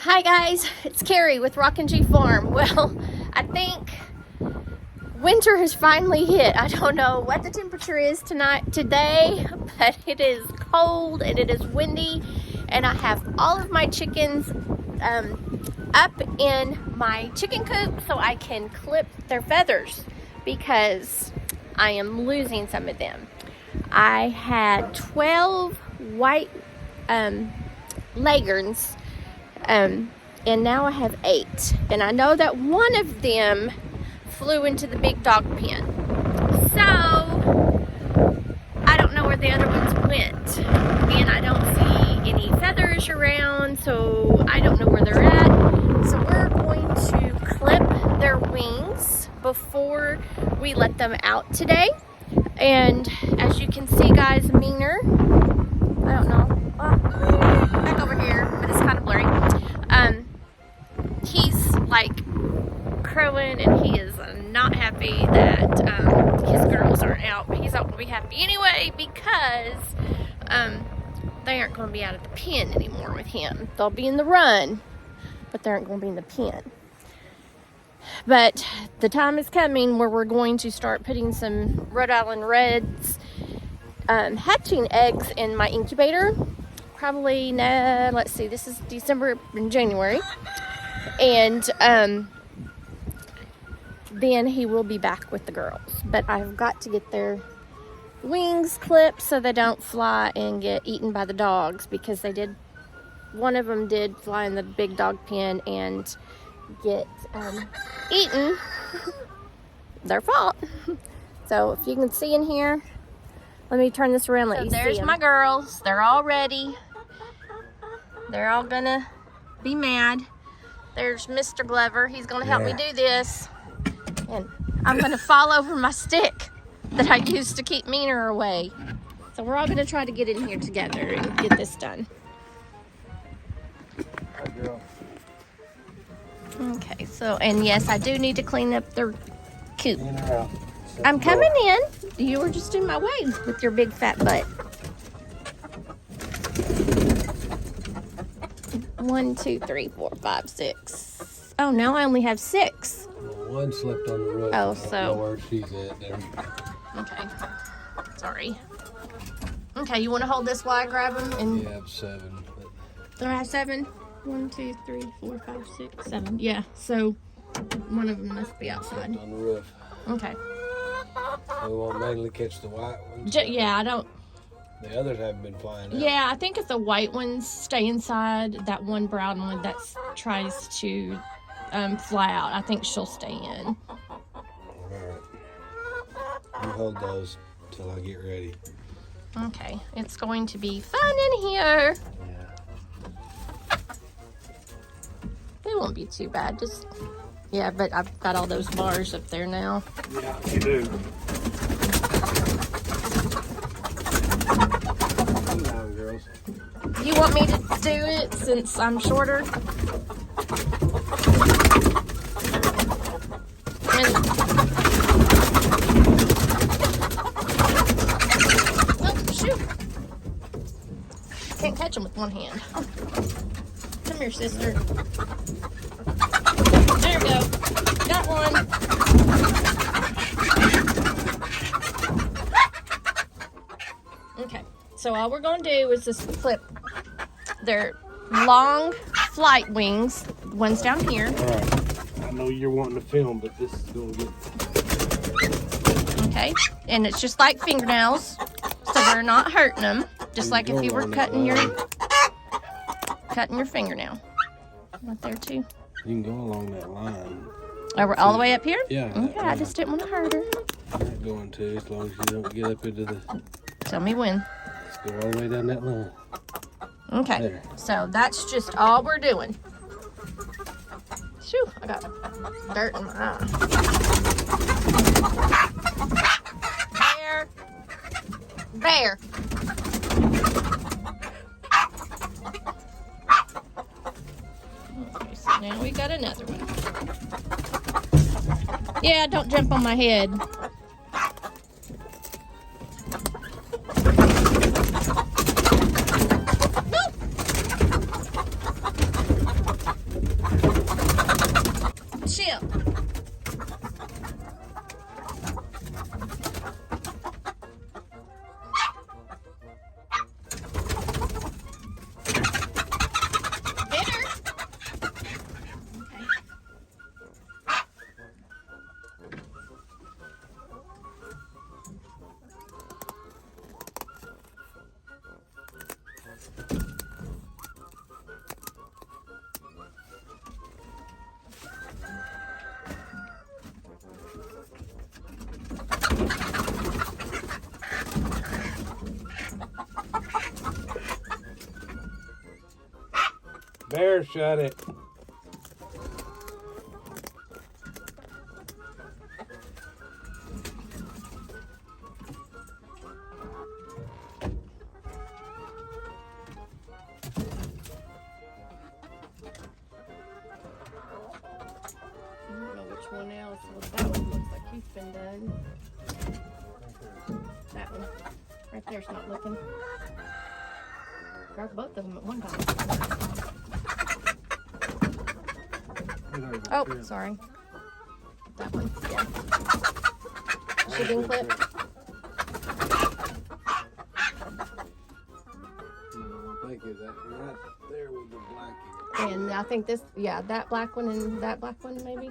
Hi guys, it's Carrie with Rockin G Farm. Well, I think winter has finally hit. I don't know what the temperature is today, but it is cold and it is windy, and I have all of my chickens up in my chicken coop so I can clip their feathers because I am losing some of them. I had 12 white leghorns, and now I have 8, and I know that one of them flew into the big dog pen, so I don't know where the other ones went, and I don't see any feathers around, so I don't know where they're at. So we're going to clip their wings before we let them out today. And as you can see, guys, Meaner, I don't know, back over here, but it's kind of blurry. He's like crowing, and he is not happy that his girls aren't out, but he's not going to be happy anyway because they aren't going to be out of the pen anymore with him. They'll be in the run, but they aren't going to be in the pen. But the time is coming where we're going to start putting some Rhode Island Reds hatching eggs in my incubator. Probably, let's see, this is December and January. And then he will be back with the girls. But I've got to get their wings clipped so they don't fly and get eaten by the dogs, because one of them did fly in the big dog pen and get eaten. Their fault. So if you can see in here, let me turn this around, let you see them. There's my girls. They're all ready. They're all gonna be mad. There's Mr. Glover. He's gonna help me do this. And I'm gonna fall over my stick that I used to keep Meaner away. So we're all gonna try to get in here together and get this done. Hi, girl. Okay, so, and yes, I do need to clean up their coop. In or out? I'm coming in. You were just in my way with your big fat butt. 1, 2, 3, 4, 5, 6. Oh, now I only have 6. Well, one slipped on the roof. Oh, I don't so. know where she's at there. Okay. Sorry. Okay, you want to hold this while I grab them? And You have 7. do I have 7? 1, 2, 3, 4, 5, 6, 7. Yeah, so one of them must be outside. On the roof. Okay. So we won't mainly catch the white ones. Yeah, I don't. The others haven't been flying out. Yeah, I think if the white ones stay inside, that one brown one that tries to fly out, I think she'll stay in. Alright. You hold those till I get ready. Okay, it's going to be fun in here. Yeah. It won't be too bad. Just, yeah, but I've got all those bars up there now. Yeah, you do. Come down, girls. You want me to do it since I'm shorter? Oh, shoot. Can't catch them with one hand. Come here, sister. There we go. Got one. Okay, so all we're going to do is just clip their long flight wings, ones down here. All right. I know you're wanting to film, but this is going to get... Okay, and it's just like fingernails, so we're not hurting them, just like if you were cutting your fingernail. Right there too. You can go along that line. Oh, we're all the way up here? Yeah. Okay, I just didn't want to hurt her. I'm not going to, as long as you don't get up into the... Tell me when. Let's go all the way down that line. Okay, There. so that's just all we're doing. Shoo, I got dirt in my eye. There. Okay, so now we got another one. Yeah, don't jump on my head. Bear, shut it. I don't know which one else. Well, that one looks like he's been done. That one. Right there's not looking. Grab both of them at one time. Oh, sorry. That one. Yeah. Shipping clip. No, I think is that right there with the black. And I think this, yeah, that black one and that black one maybe.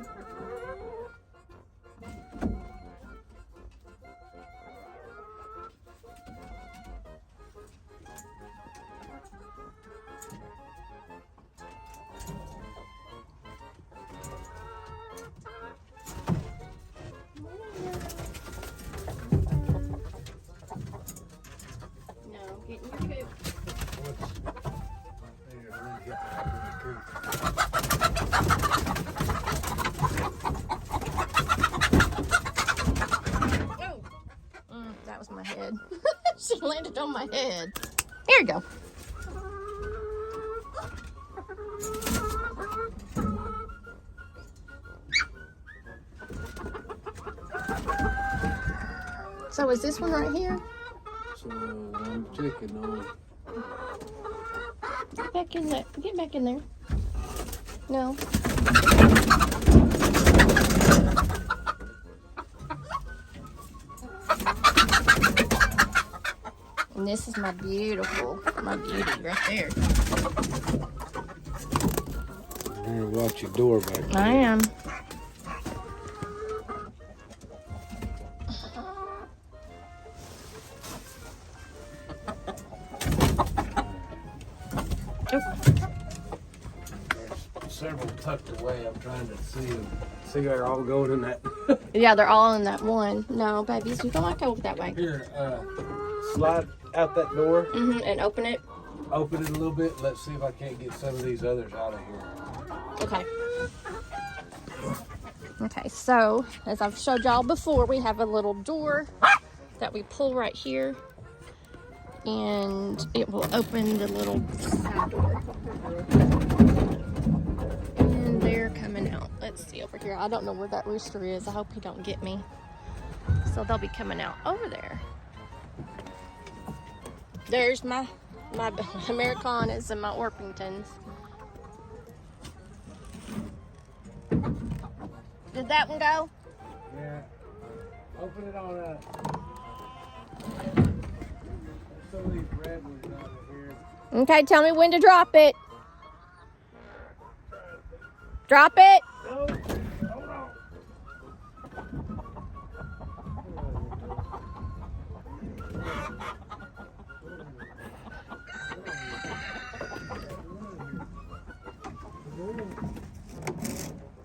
No, get in your coop. That was my head. She landed on my head. Here you go. So is this one right here? So I'm checking on. Get back in there. Get back in there. No. And this is my beauty right there. Here, watch your door back there. I am. Several tucked away. I'm trying to see them. See they're all going in that. Yeah, they're all in that one. No, babies, you don't like to go that way. Here, slide out that door. And open it. Open it a little bit. Let's see if I can't get some of these others out of here. Okay. Okay, so as I've showed y'all before, we have a little door that we pull right here, and it will open the little side door. And they're coming out. Let's see over here. I don't know where that rooster is. I hope he don't get me. So they'll be coming out over there. There's my Americanas and my Orpingtons. Did that one go? Yeah. Open it on up. Some of these red ones out of here. Okay, tell me when to drop it. Drop it. No. Hold on.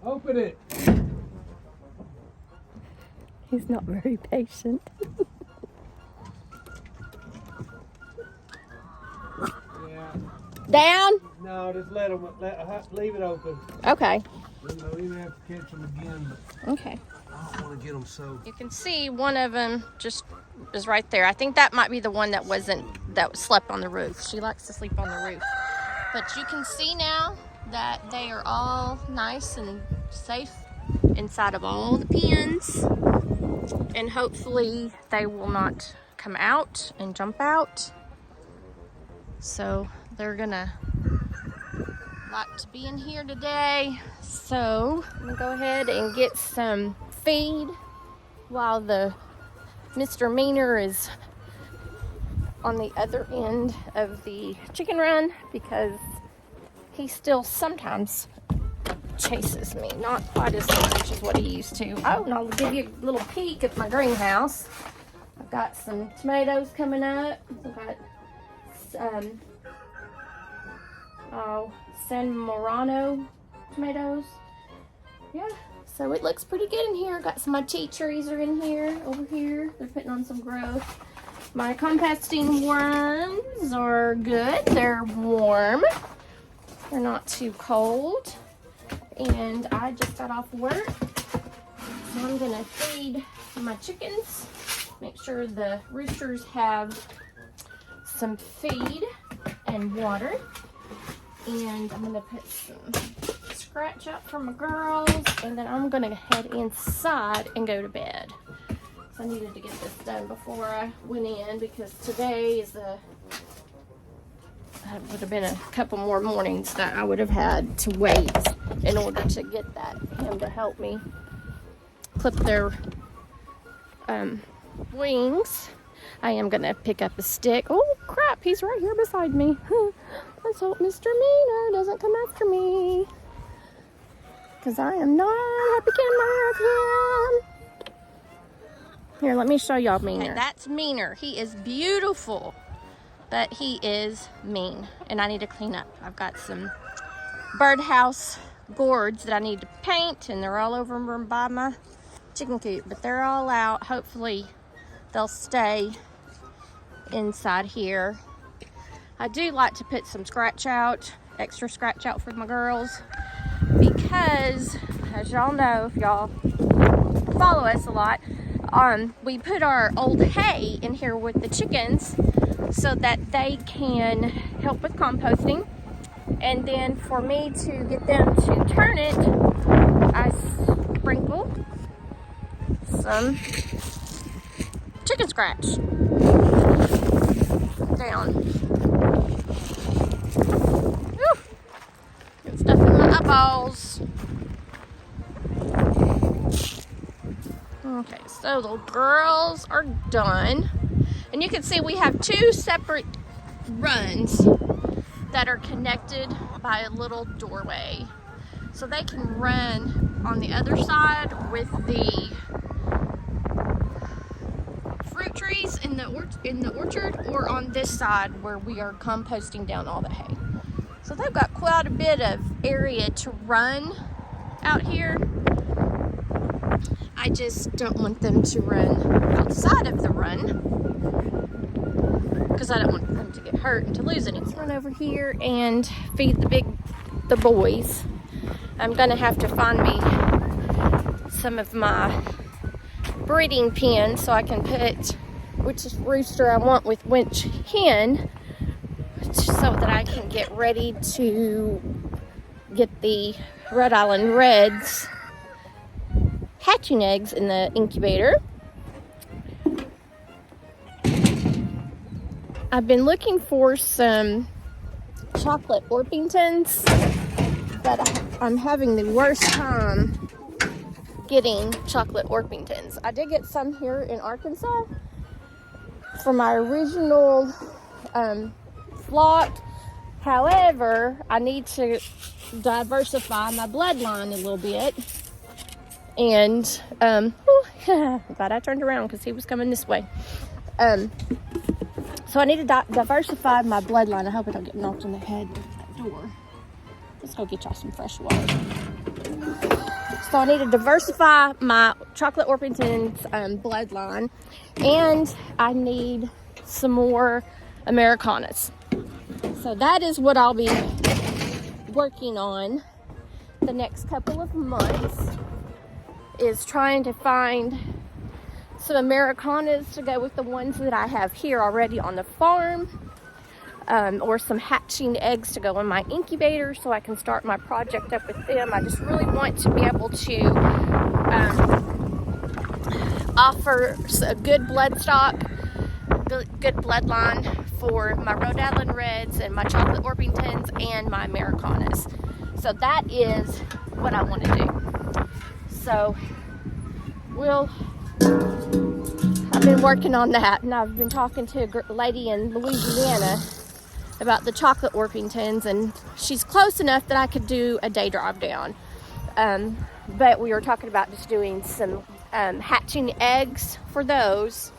Open it. He's not very patient. Yeah. Down? No, just let them. Leave it open. Okay. Don't even have to catch them again. But Okay. I don't want to get them so. You can see one of them just is right there. I think that might be the one that slept on the roof. She likes to sleep on the roof. But you can see now that they are all nice and safe inside of all the pens. And hopefully they will not come out and jump out. So they're gonna like to be in here today. So I'm gonna go ahead and get some feed while the Mr. Meaner is on the other end of the chicken run, because he still sometimes chases me, not quite as much as what he used to. Oh, and I'll give you a little peek at my greenhouse. I've got some tomatoes coming up. I've got San Morano tomatoes. Yeah, so it looks pretty good in here. Got some my tea trees are in here, over here. They're putting on some growth. My composting worms are good. They're warm. They're not too cold. And I just got off work. So I'm gonna feed my chickens. Make sure the roosters have some feed and water. And I'm gonna put some scratch out for my girls. And then I'm gonna head inside and go to bed. So I needed to get this done before I went in because today is it would have been a couple more mornings that I would have had to wait in order to get him to help me clip their wings. I am gonna pick up a stick. Oh crap, he's right here beside me. Let's hope Mr. Meaner doesn't come after me, because I am not a happy camera of him. Here, let me show y'all Meaner. Okay, that's Meaner. He is beautiful, but he is mean, and I need to clean up. I've got some birdhouse gourds that I need to paint, and they're all over by my chicken coop, but they're all out. Hopefully they'll stay inside here. I do like to put some extra scratch out for my girls, because as y'all know, if y'all follow us a lot, we put our old hay in here with the chickens so that they can help with composting. And then for me to get them to turn it, I sprinkle some chicken scratch down. Whew. Get stuff in my eyeballs. Okay, so the girls are done. And you can see we have two separate runs that are connected by a little doorway. So they can run on the other side with the fruit trees in the orchard, or on this side where we are composting down all the hay. So they've got quite a bit of area to run out here. I just don't want them to run outside of the run, because I don't want them to get hurt and to lose any. Let's run over here and feed the boys. I'm gonna have to find me some of my breeding pens so I can put which rooster I want with which hen, so that I can get ready to get the Rhode Island Reds hatching eggs in the incubator. I've been looking for some chocolate Orpingtons, but I'm having the worst time getting chocolate Orpingtons. I did get some here in Arkansas for my original flock. However, I need to diversify my bloodline a little bit. And, glad I turned around because he was coming this way. So I need to diversify my bloodline. I hope I don't get knocked on the head with that door. Let's go get y'all some fresh water. So I need to diversify my chocolate Orpingtons bloodline. And I need some more Americanas. So that is what I'll be working on the next couple of months, is trying to find some Americanas to go with the ones that I have here already on the farm, or some hatching eggs to go in my incubator so I can start my project up with them. I just really want to be able to offer a good blood stock, good bloodline for my Rhode Island Reds and my chocolate Orpingtons and my Americanas. So that is what I want to do. So I've been working on that, and I've been talking to a lady in Louisiana about the chocolate Orpingtons, and she's close enough that I could do a day drive down. But we were talking about just doing some hatching eggs for those.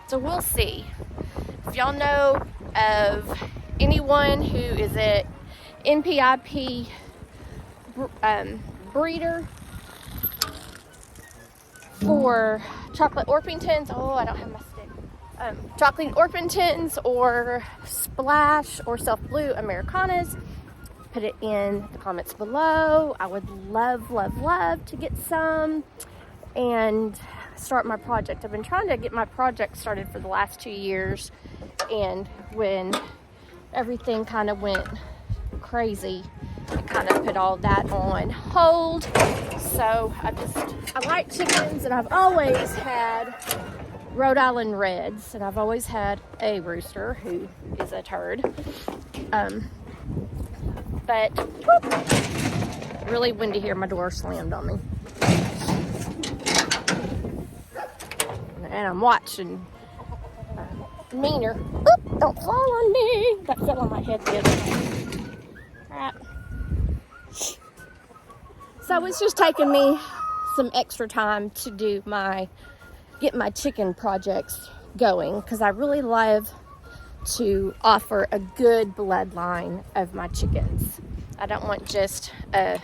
So we'll see. If y'all know of anyone who is an NPIP breeder for chocolate Orpingtons. Oh, I don't have my stick. chocolate Orpingtons or Splash or Self Blue Americanas. Put it in the comments below. I would love, love, love to get some and start my project. I've been trying to get my project started for the last 2 years, and when everything kind of went crazy, it kind of put all that on hold. So I like chickens, and I've always had Rhode Island Reds, and I've always had a rooster who is a turd. But whoop, really windy here. My door slammed on me. And I'm watching Meaner. Oop, don't fall on me. That fell on my head the other time. Right. So it's just taking me some extra time to get my chicken projects going, because I really love to offer a good bloodline of my chickens. I don't want just a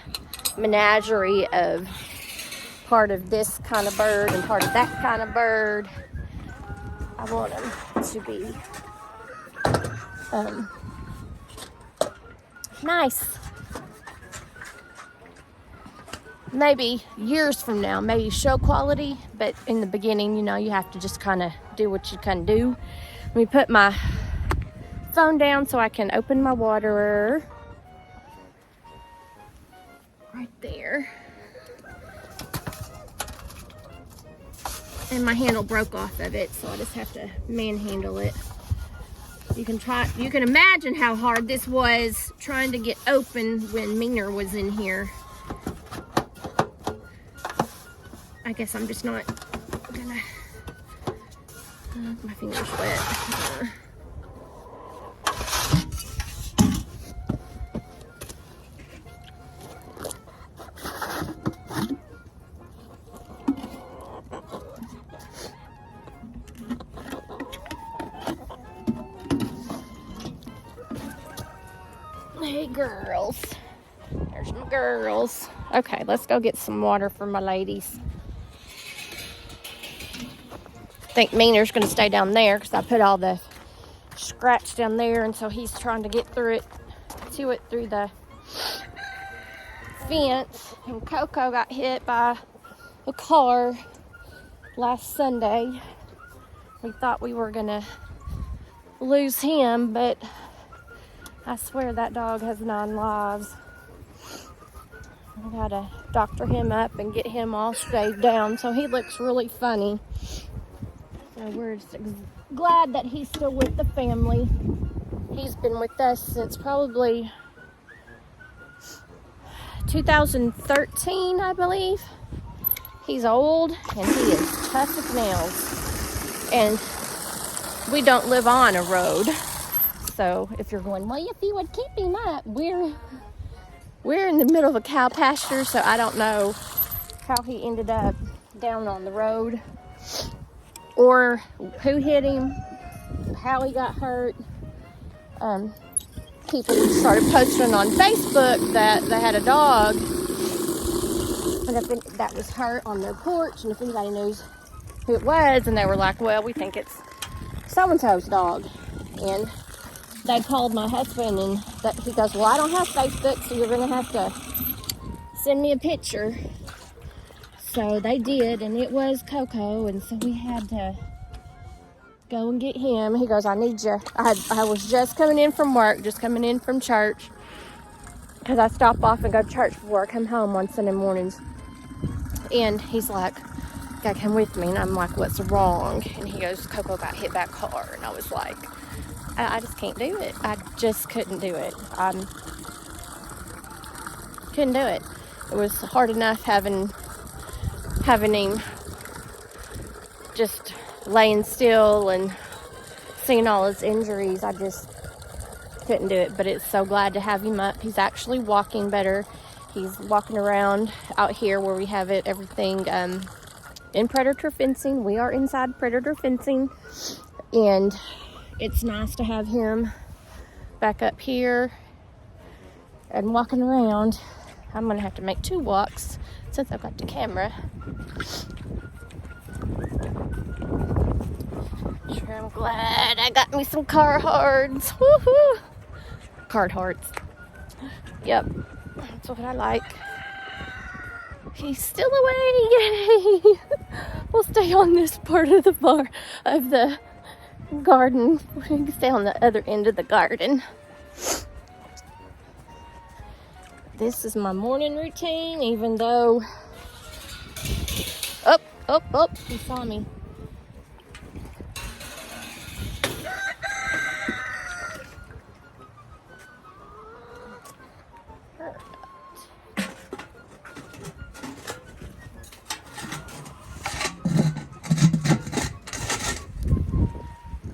menagerie of part of this kind of bird and part of that kind of bird. I want them to be nice. Maybe years from now, maybe show quality, but in the beginning, you know, you have to just kind of do what you can do. Let me put my phone down so I can open my waterer. Right there. And my handle broke off of it, so I just have to manhandle it. You can imagine how hard this was trying to get open when Meaner was in here. I guess I'm just not gonna, my finger's wet. Hey girls, there's my girls. Okay, let's go get some water for my ladies. I think Meaner's gonna stay down there because I put all the scratch down there, and so he's trying to get through it through the fence. And Coco got hit by a car last Sunday. We thought we were gonna lose him, but I swear that dog has 9 lives. I gotta doctor him up and get him all shaved down so he looks really funny. So we're just glad that he's still with the family. He's been with us since probably 2013, I believe. He's old and he is tough as nails. And we don't live on a road. So if you're going, well, if you would keep him up, we're in the middle of a cow pasture, so I don't know how he ended up down on the road or who hit him, how he got hurt. People started posting on Facebook that they had a dog that was hurt on their porch, and if anybody knows who it was, and they were like, well, we think it's so-and-so's dog. And they called my husband, and he goes, well, I don't have Facebook, so you're going to have to send me a picture. So they did, and it was Coco, and so we had to go and get him. He goes, I need you. I was just coming in from work, just coming in from church, because I stop off and go to church before I come home on Sunday mornings. And he's like, you gotta come with me. And I'm like, what's wrong? And he goes, Coco got hit by a car. And I was like, I just can't do it. I just couldn't do it. Couldn't do it. It was hard enough having him just laying still and seeing all his injuries. I just couldn't do it, but it's so glad to have him up. He's actually walking better. He's walking around out here where we have everything in predator fencing. We are inside predator fencing, and it's nice to have him back up here and walking around. I'm gonna have to make 2 walks since I've got the camera. I'm glad I got me some Carhartts. Woohoo! Carhartts. Yep, that's what I like. He's still away! Yay! We'll stay on this part of the garden. We can stay on the other end of the garden. This is my morning routine, even though... Oh, he saw me.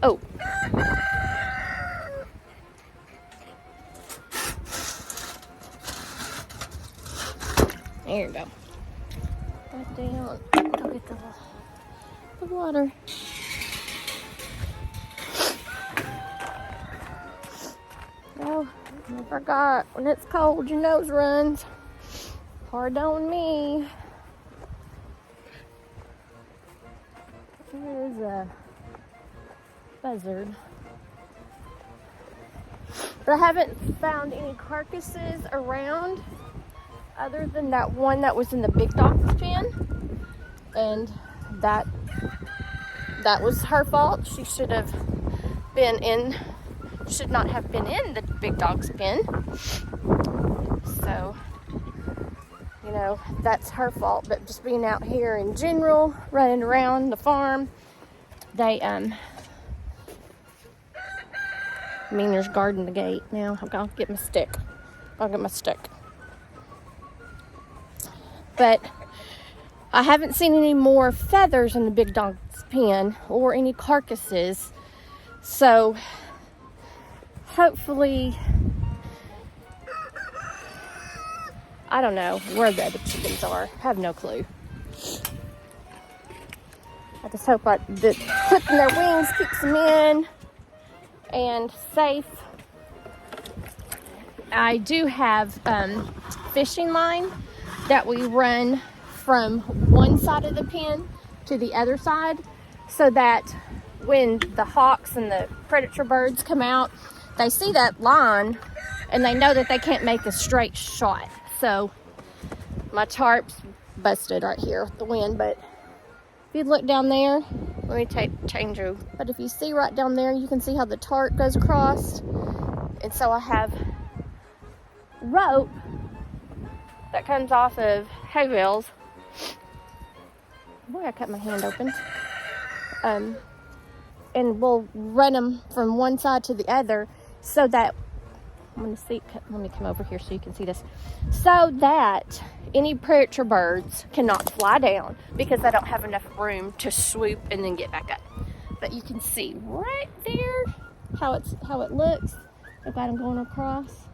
Oh. There you go. Back down. Go get the water. Oh, I forgot. When it's cold, your nose runs. Hard on me. There's a buzzard. But I haven't found any carcasses around other than that one that was in the big dog's pen. And that was her fault. She should not have been in the big dog's pen. So, you know, that's her fault. But just being out here in general, running around the farm, Meaner's guarding the gate now. I'll get my stick. But I haven't seen any more feathers in the big dog's pen or any carcasses. So hopefully, I don't know where the other chickens are. I have no clue. I just hope that clipping their wings keeps them in and safe. I do have fishing line that we run from one side of the pen to the other side, so that when the hawks and the predator birds come out, they see that line and they know that they can't make a straight shot. So my tarp's busted right here with the wind, but if you look down there, let me change you. But if you see right down there, you can see how the tarp goes across. And so I have rope that comes off of hay bales. Boy, I cut my hand open. And we'll run them from one side to the other so that, let me come over here so you can see this, so that any predator birds cannot fly down because they don't have enough room to swoop and then get back up. But you can see right there how it looks. I've got them going across.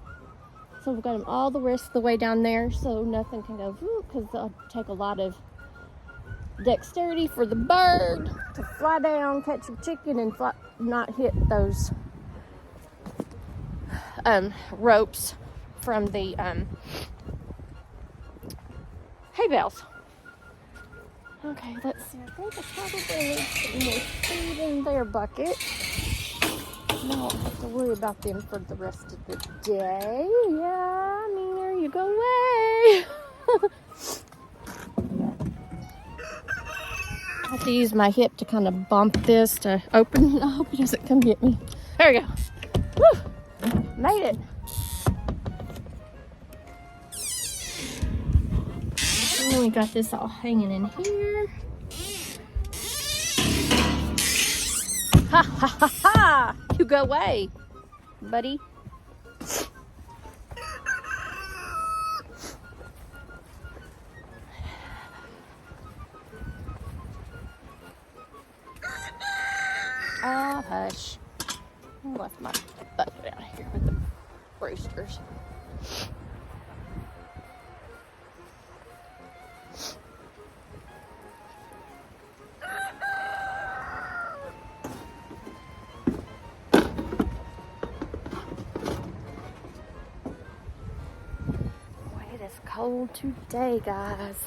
So we've got them all the rest of the way down there, so nothing can go, because it'll take a lot of dexterity for the bird to fly down, catch a chicken, and not hit those ropes from the hay bales. Okay, let's see. I think I probably need some more food in their bucket. I don't have to worry about them for the rest of the day. Yeah, Meaner, you go away. I have to use my hip to kind of bump this to open it. I hope he doesn't come get me. There we go. Woo! Made it. And we got this all hanging in here. Ha ha ha ha! You go away, buddy. Oh, hush. I left my bucket out here with the roosters. Boy, it is cold today, guys.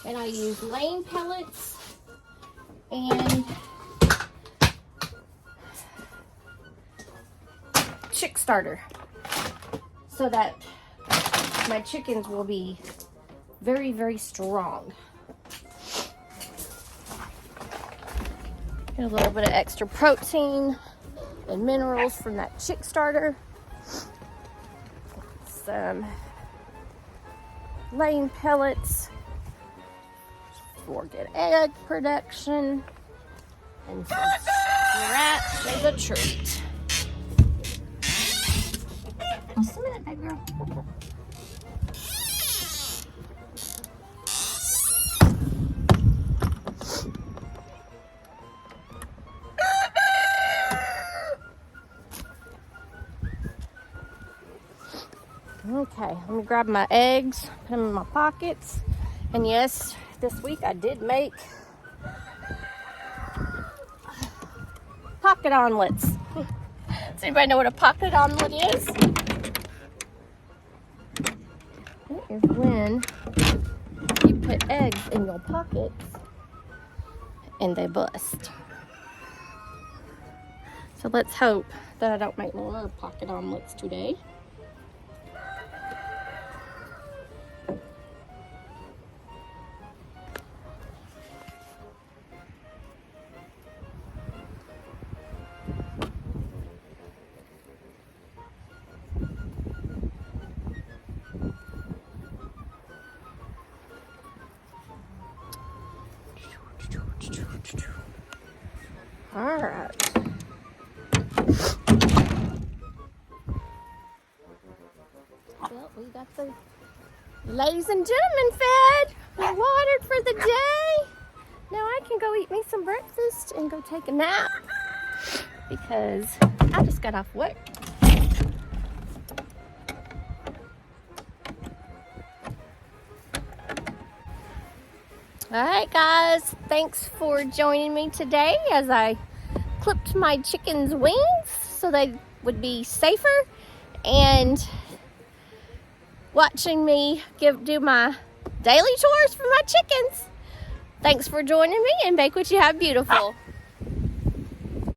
And I use lane pellets and chick starter so that my chickens will be very, very strong. Get a little bit of extra protein and minerals from that chick starter. Some laying pellets for good egg production. And some scratch is a treat. Just a minute, baby girl. Okay, let me grab my eggs, put them in my pockets. And yes, this week I did make pocket omelets. Does anybody know what a pocket omelet is? It is when you put eggs in your pockets and they bust. So let's hope that I don't make more pocket omelets today. All right. Well, we got the ladies and gentlemen fed and watered for the day. Now I can go eat me some breakfast and go take a nap because I just got off work. All right, guys, thanks for joining me today as I clipped my chickens' wings so they would be safer and watching me do my daily chores for my chickens. Thanks for joining me and make what you have beautiful.